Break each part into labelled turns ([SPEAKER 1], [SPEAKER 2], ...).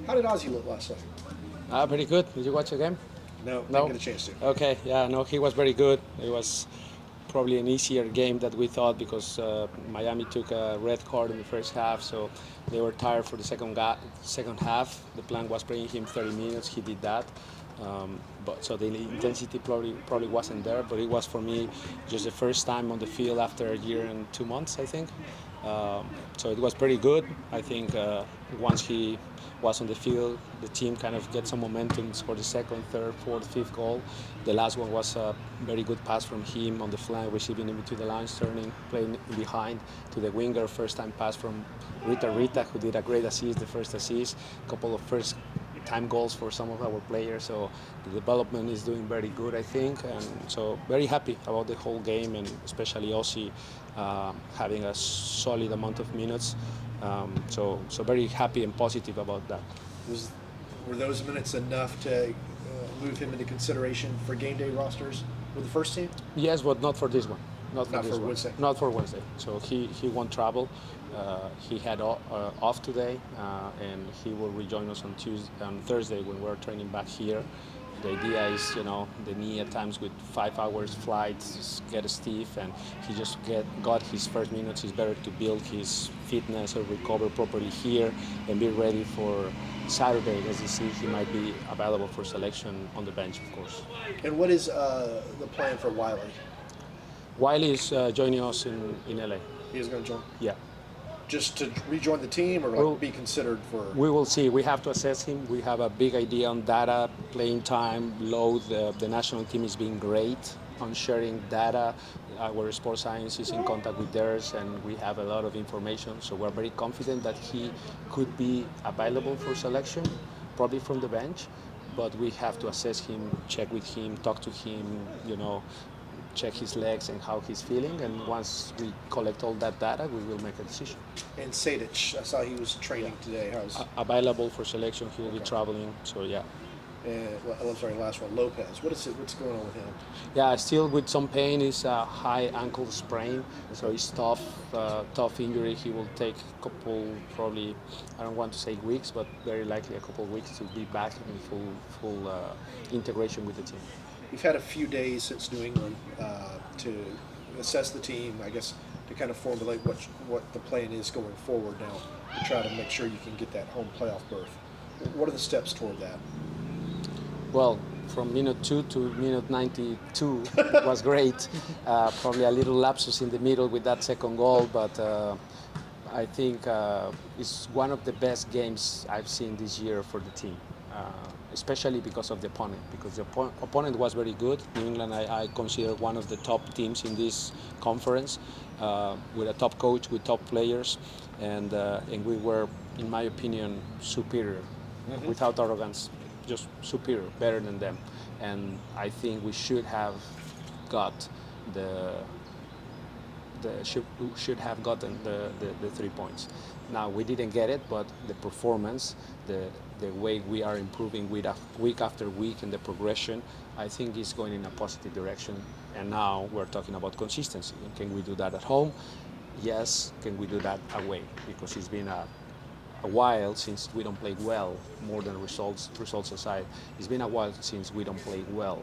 [SPEAKER 1] How did Ozzy look last night?
[SPEAKER 2] Pretty good. Did you watch the game?
[SPEAKER 1] No,
[SPEAKER 2] No?
[SPEAKER 1] didn't get a chance to.
[SPEAKER 2] Okay, yeah, no, he was very good. It was probably an easier game that we thought because Miami took a red card in the first half, so they were tired for the second half. The plan was playing him 30 minutes. He did that. But so the intensity probably wasn't there, but it was for me just the first time on the field after a year and 2 months, I think. So it was pretty good. I think once he was on the field, the team kind of get some momentum for the second, third, fourth, fifth goal. The last one was a very good pass from him on the flank, receiving in between the lines, turning, playing behind to the winger. First time pass from Rita, who did a great assist, the first assist. A couple of first time goals for some of our players. So the development is doing very good, I think, and so very happy about the whole game, and especially Ozzy having a solid amount of minutes. So very happy and positive about that.
[SPEAKER 1] Was were those minutes enough to move him into consideration for game day rosters with the first team?
[SPEAKER 2] Yes, but not for this one. Not for
[SPEAKER 1] Not
[SPEAKER 2] this
[SPEAKER 1] for
[SPEAKER 2] one.
[SPEAKER 1] Wednesday.
[SPEAKER 2] Not for Wednesday. So he won't travel. He had off today, and he will rejoin us on Thursday when we're training back here. The idea is, the knee at times with 5 hours flights just get stiff, and he just got his first minutes. It's better to build his fitness or recover properly here and be ready for Saturday. As you see, he might be available for selection on the bench, of course.
[SPEAKER 1] And what is the plan for Wiley?
[SPEAKER 2] Wiley is joining us in LA.
[SPEAKER 1] He is going to join
[SPEAKER 2] Yeah.
[SPEAKER 1] just to rejoin the team, or
[SPEAKER 2] Well,
[SPEAKER 1] be considered for.
[SPEAKER 2] We will see. We have to assess him. We have a big idea on data, playing time, load. The national team is being great on sharing data. Our sports science is in contact with theirs, and we have a lot of information. So we're very confident that he could be available for selection, probably from the bench. But we have to assess him, check with him, talk to him, check his legs and how he's feeling. And once we collect all that data, we will make a decision.
[SPEAKER 1] And Sadic, I saw he was training today. How's
[SPEAKER 2] Available for selection, he will be traveling. So yeah.
[SPEAKER 1] I'm sorry, last one, Lopez. What's going on with him?
[SPEAKER 2] Yeah, still with some pain. It's a high ankle sprain, so it's tough injury. He will take a couple, probably, I don't want to say weeks, but very likely a couple of weeks to be back in full integration with the team.
[SPEAKER 1] You've had a few days since New England to assess the team, I guess, to kind of formulate what the plan is going forward now to try to make sure you can get that home playoff berth. What are the steps toward that?
[SPEAKER 2] Well, from minute 2 to minute 92 was great. Probably a little lapsus in the middle with that second goal, but I think it's one of the best games I've seen this year for the team, especially because of the opponent. Because the opponent was very good. New England, I consider one of the top teams in this conference, with a top coach, with top players, and we were, in my opinion, superior, without arrogance. Just superior, better than them, and I think we should have got should have gotten the 3 points. Now we didn't get it, but the performance, the way we are improving week after week, and the progression, I think is going in a positive direction. And now we're talking about consistency. Can we do that at home? Yes. Can we do that away? Because it's been a while since we don't play well, more than results aside. It's been a while since we don't play well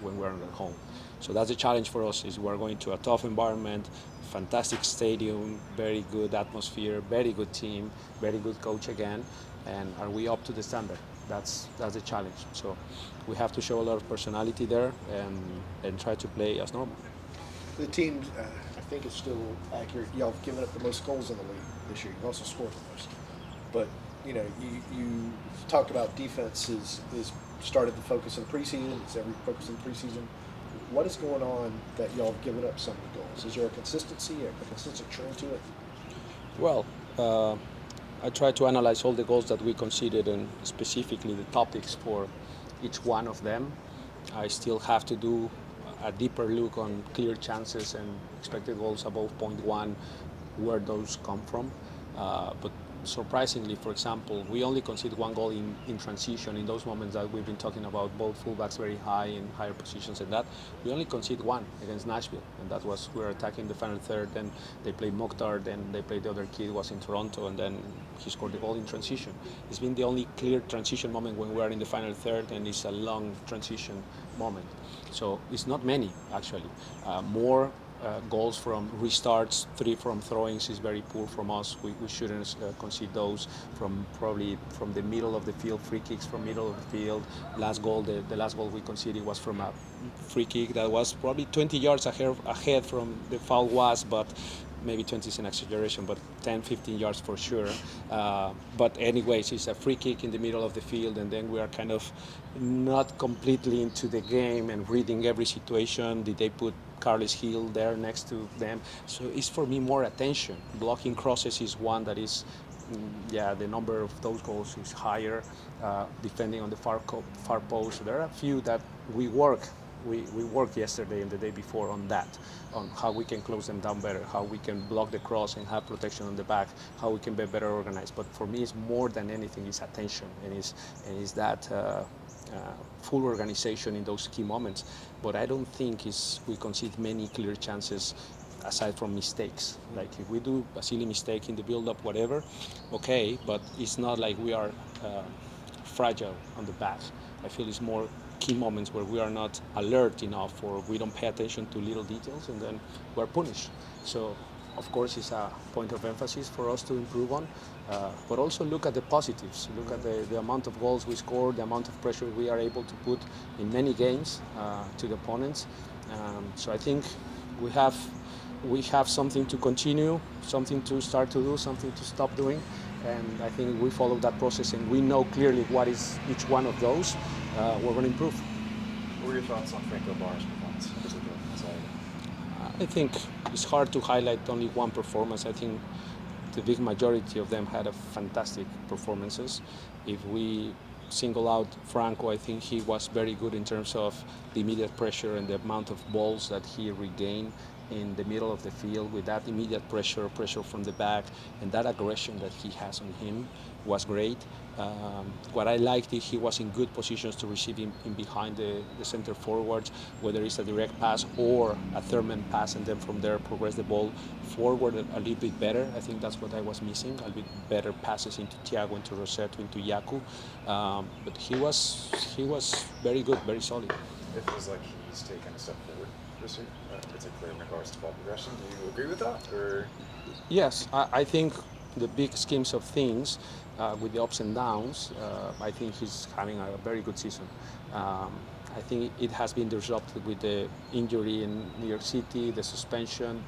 [SPEAKER 2] when we're at home. So that's a challenge for us. Is we're going to a tough environment, fantastic stadium, very good atmosphere, very good team, very good coach again. And are we up to the standard? That's the challenge. So we have to show a lot of personality there, and try to play as normal.
[SPEAKER 1] The team, I think it's still accurate. Y'all have given up the most goals in the league this year. You've also scored the most. But you talked about defense is started the focus in preseason. It's every focus in preseason. What is going on that y'all have given up some of the goals? Is there a consistency, a consistent trend to it?
[SPEAKER 2] Well, I try to analyze all the goals that we conceded, and specifically the topics for each one of them. I still have to do a deeper look on clear chances and expected goals above 0.1, where those come from. But surprisingly, for example, we only concede one goal in transition in those moments that we've been talking about, both fullbacks very high in higher positions and that. We only concede one against Nashville, and that was we were attacking the final third, then they played Mokhtar, then they played the other kid, was in Toronto, and then he scored the goal in transition. It's been the only clear transition moment when we are in the final third, and it's a long transition moment. So it's not many, actually. More goals from restarts, 3 from throw-ins is very poor from us. We shouldn't concede those from probably from the middle of the field, free kicks from middle of the field. The last goal we conceded was from a free kick that was probably 20 yards ahead from the foul was, but maybe 20 is an exaggeration, but 10, 15 yards for sure. But anyways, it's a free kick in the middle of the field, and then we are kind of not completely into the game and reading every situation. Did they put Carles Hill there next to them? So it's for me more attention. Blocking crosses is one that is, the number of those goals is higher. Defending on the far post, there are a few that we worked yesterday and the day before on that, on how we can close them down better, how we can block the cross and have protection on the back, how we can be better organized. But for me, it's more than anything, it's attention, and it's that full organization in those key moments. But I don't think we concede many clear chances aside from mistakes. Like if we do a silly mistake in the build-up, whatever, okay, but it's not like we are fragile on the back. I feel it's more key moments where we are not alert enough or we don't pay attention to little details, and then we're punished. So of course it's a point of emphasis for us to improve on, but also look at the positives, look at the amount of goals we score, the amount of pressure we are able to put in many games to the opponents. So I think we have something to continue, something to start to do, something to stop doing, and I think we follow that process and we know clearly what is each one of those. We're going to improve.
[SPEAKER 3] What were your thoughts on Franco Barnes' performance in particular?
[SPEAKER 2] I think it's hard to highlight only one performance. I think the big majority of them had a fantastic performances. If we single out Franco, I think he was very good in terms of the immediate pressure and the amount of balls that he regained in the middle of the field with that immediate pressure from the back, and that aggression that he has on him was great. What I liked is he was in good positions to receive in behind the center forwards, whether it's a direct pass or a third man pass, and then from there progress the ball forward a little bit better. I think that's what I was missing, a little bit better passes into Thiago, into Rossetto, into Yaku. But he was very good, very solid.
[SPEAKER 3] It feels like he's taken a step forward this year, particularly in regards to ball progression. Do you agree with that? Or?
[SPEAKER 2] Yes, I think the big schemes of things, with the ups and downs, I think he's having a very good season. I think it has been disrupted with the injury in New York City, the suspension,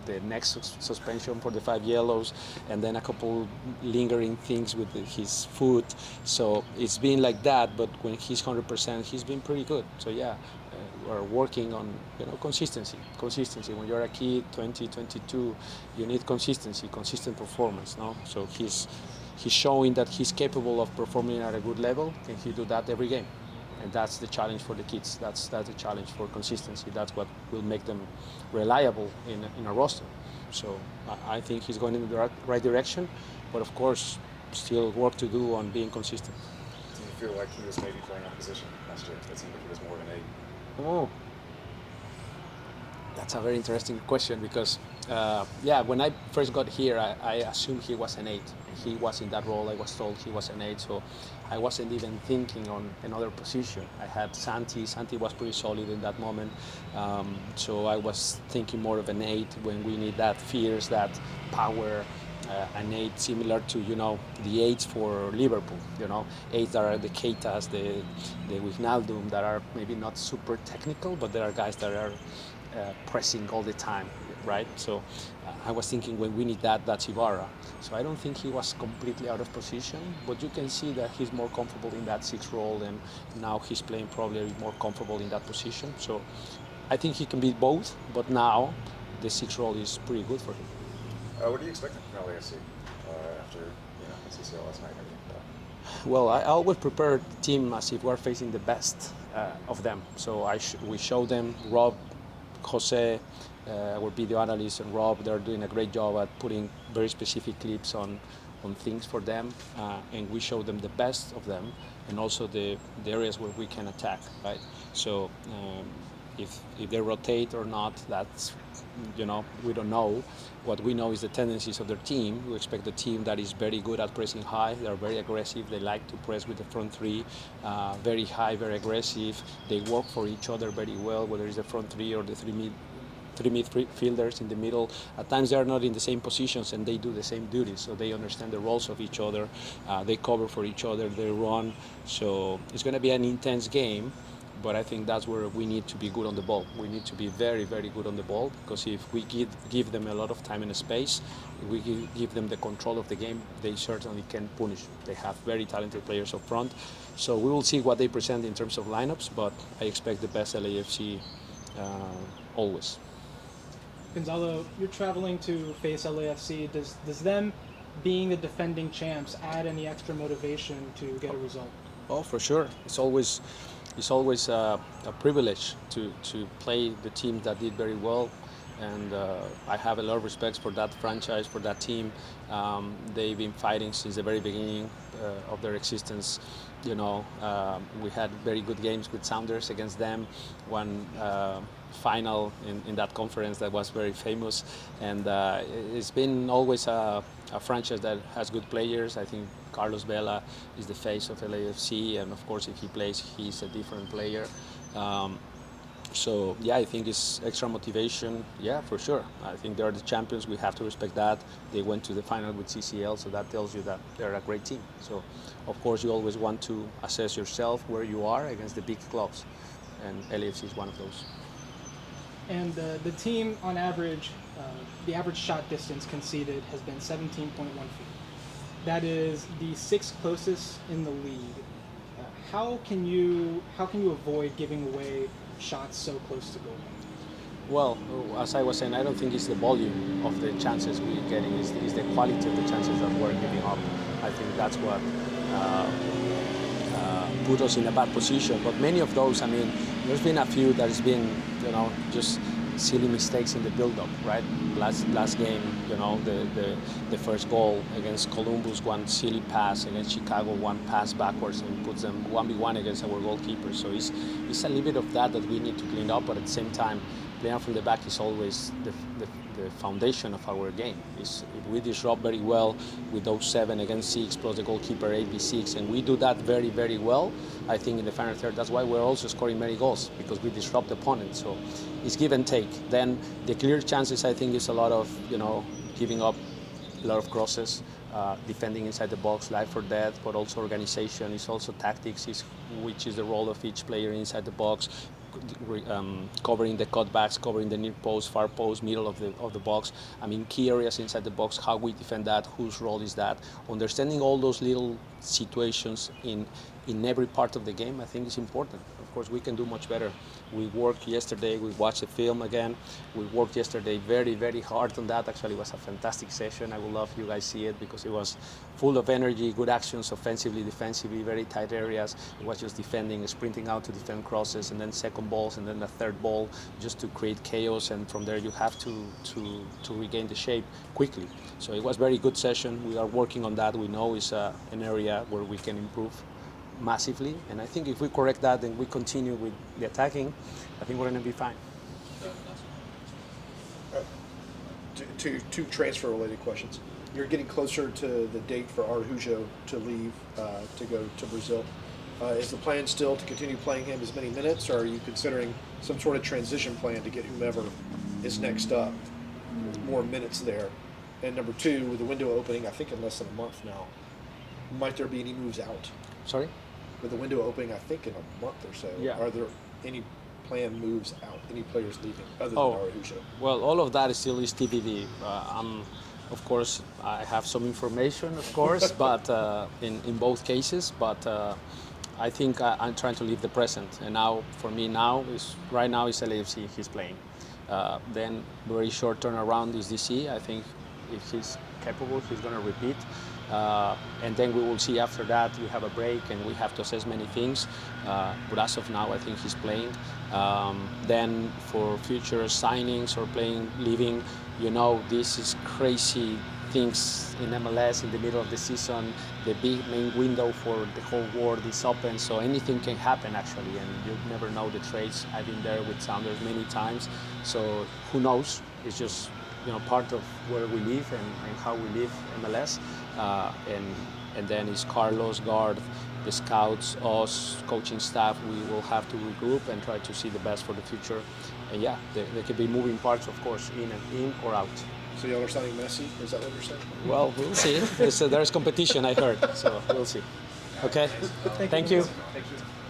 [SPEAKER 2] the next suspension for the 5 yellows, and then a couple lingering things with his foot. So it's been like that, but when he's 100%, he's been pretty good. So yeah, we're working on consistency. When you're a kid, 20, 22, you need consistency, consistent performance. No, so he's showing that he's capable of performing at a good level. Can he do that every game? And that's the challenge for the kids. That's the challenge for consistency. That's what will make them reliable in a roster. So I think he's going in the right direction, but of course, still work to do on being consistent.
[SPEAKER 3] Do you feel like he was maybe playing out of position last year? It seemed like he was more of an 8.
[SPEAKER 2] Oh, that's a very interesting question because, when I first got here, I assumed he was an 8. He was in that role. I was told he was an 8, so I wasn't even thinking on another position. I had Santi. Santi was pretty solid in that moment, so I was thinking more of an 8 when we need that fierce, that power. An 8 similar to the 8s for Liverpool. 8s that are the Keitas, the Wijnaldum, that are maybe not super technical, but there are guys that are pressing all the time, right? So I was thinking when we need that's Ibarra. So I don't think he was completely out of position, but you can see that he's more comfortable in that 6 role, and now he's playing probably more comfortable in that position. So I think he can be both, but now the 6 role is pretty good for him.
[SPEAKER 3] What are you expecting from LAFC after CCL last night?
[SPEAKER 2] Well, I always prepare the team as if we're facing the best of them. So we show them. Rob, Jose, our video analyst, and Rob, they're doing a great job at putting very specific clips on on things for them, and we show them the best of them, and also the areas where we can attack, right? So if they rotate or not, that's, we don't know. What we know is the tendencies of their team. We expect a team that is very good at pressing high. They're very aggressive. They like to press with the front three, very high, very aggressive. They work for each other very well, whether it's the front three or the three midfielders in the middle. At times they are not in the same positions and they do the same duties, so they understand the roles of each other. They cover for each other, they run. So it's going to be an intense game, but I think that's where we need to be good on the ball. We need to be very, very good on the ball, because if we give them a lot of time and space, if we give them the control of the game, they certainly can punish. They have very talented players up front. So we will see what they present in terms of lineups, but I expect the best LAFC always.
[SPEAKER 4] Gonzalo, you're traveling to face LAFC. Does them being the defending champs add any extra motivation to get a result?
[SPEAKER 2] Oh, for sure. It's always a privilege to play the team that did very well, and I have a lot of respect for that franchise, for that team. They've been fighting since the very beginning of their existence. We had very good games with Sounders against them, one final in that conference that was very famous, and it's been always a franchise that has good players. I think Carlos Vela is the face of LAFC, and of course if he plays, he's a different player. So yeah, I think it's extra motivation. Yeah, for sure. I think they're the champions. We have to respect that. They went to the final with CCL, so that tells you that they're a great team. So of course you always want to assess yourself where you are against the big clubs, and LAFC is one of those.
[SPEAKER 4] And the team, on average, the average shot distance conceded has been 17.1 feet. That is the sixth closest in the league. How can you avoid giving away shots so close to goal?
[SPEAKER 2] Well, as I was saying, I don't think it's the volume of the chances we're getting, it's the quality of the chances that we're giving up. I think that's what put us in a bad position. But many of those, there's been a few that has been, just silly mistakes in the build-up, right? Last game, the first goal against Columbus, one silly pass against Chicago, one pass backwards and puts them 1v1 against our goalkeeper. So it's a little bit of that we need to clean up, but at the same time, playing from the back is always the foundation of our game. If we disrupt very well with those 7 against 6 plus the goalkeeper 8v6, and we do that very, very well, I think in the final third, that's why we're also scoring many goals, because we disrupt the opponent. So it's give and take. Then the clear chances, I think, is a lot of giving up a lot of crosses, defending inside the box, life or death, but also organization. It's also tactics, which is the role of each player inside the box. Covering the cutbacks, covering the near post, far post, middle of the box. Key areas inside the box, how we defend that, whose role is that. Understanding all those little situations in every part of the game, I think is important. Of course, we can do much better. We worked yesterday, we watched the film again. We worked yesterday very, very hard on that. Actually, it was a fantastic session. I would love you guys see it, because it was full of energy, good actions, offensively, defensively, very tight areas. It was just defending, sprinting out to defend crosses, and then second balls, and then the third ball, just to create chaos. And from there, you have to regain the shape quickly. So it was a very good session. We are working on that. We know it's an area where we can improve massively, and I think if we correct that and we continue with the attacking, I think we're going to be fine.
[SPEAKER 1] Two transfer-related questions. You're getting closer to the date for Araujo to leave to go to Brazil. Is the plan still to continue playing him as many minutes, or are you considering some sort of transition plan to get whomever is next up more minutes there? And number two, with the window opening, I think in less than a month now, might there be any moves out?
[SPEAKER 2] Sorry?
[SPEAKER 1] With the window opening, I think in a month or so,
[SPEAKER 2] Yeah.
[SPEAKER 1] Are there any planned moves out, any players leaving other than Araujo?
[SPEAKER 2] Well, all of that is still TBD. Of course, I have some information, of course, but in both cases, but I think I'm trying to live the present. And now, for me right now is LAFC he's playing. Then very short turnaround is DC. I think if he's capable, he's going to repeat. And then we will see after that. We have a break and we have to assess many things. But as of now, I think he's playing. Then for future signings or leaving, this is crazy things in MLS in the middle of the season. The big main window for the whole world is open, so anything can happen actually, and you never know the trades. I've been there with Sounders many times, so who knows? It's just part of where we live and how we live MLS, and then it's Carlos, Garth, the scouts, us, coaching staff. We will have to regroup and try to see the best for the future. And yeah, there could be moving parts, of course, in or out.
[SPEAKER 1] So y'all are signing Messi? Is that what you're saying?
[SPEAKER 2] Well, we'll see. There's competition, I heard, so we'll see. Okay.
[SPEAKER 4] Thank you.
[SPEAKER 2] Thank you.
[SPEAKER 3] Thank you.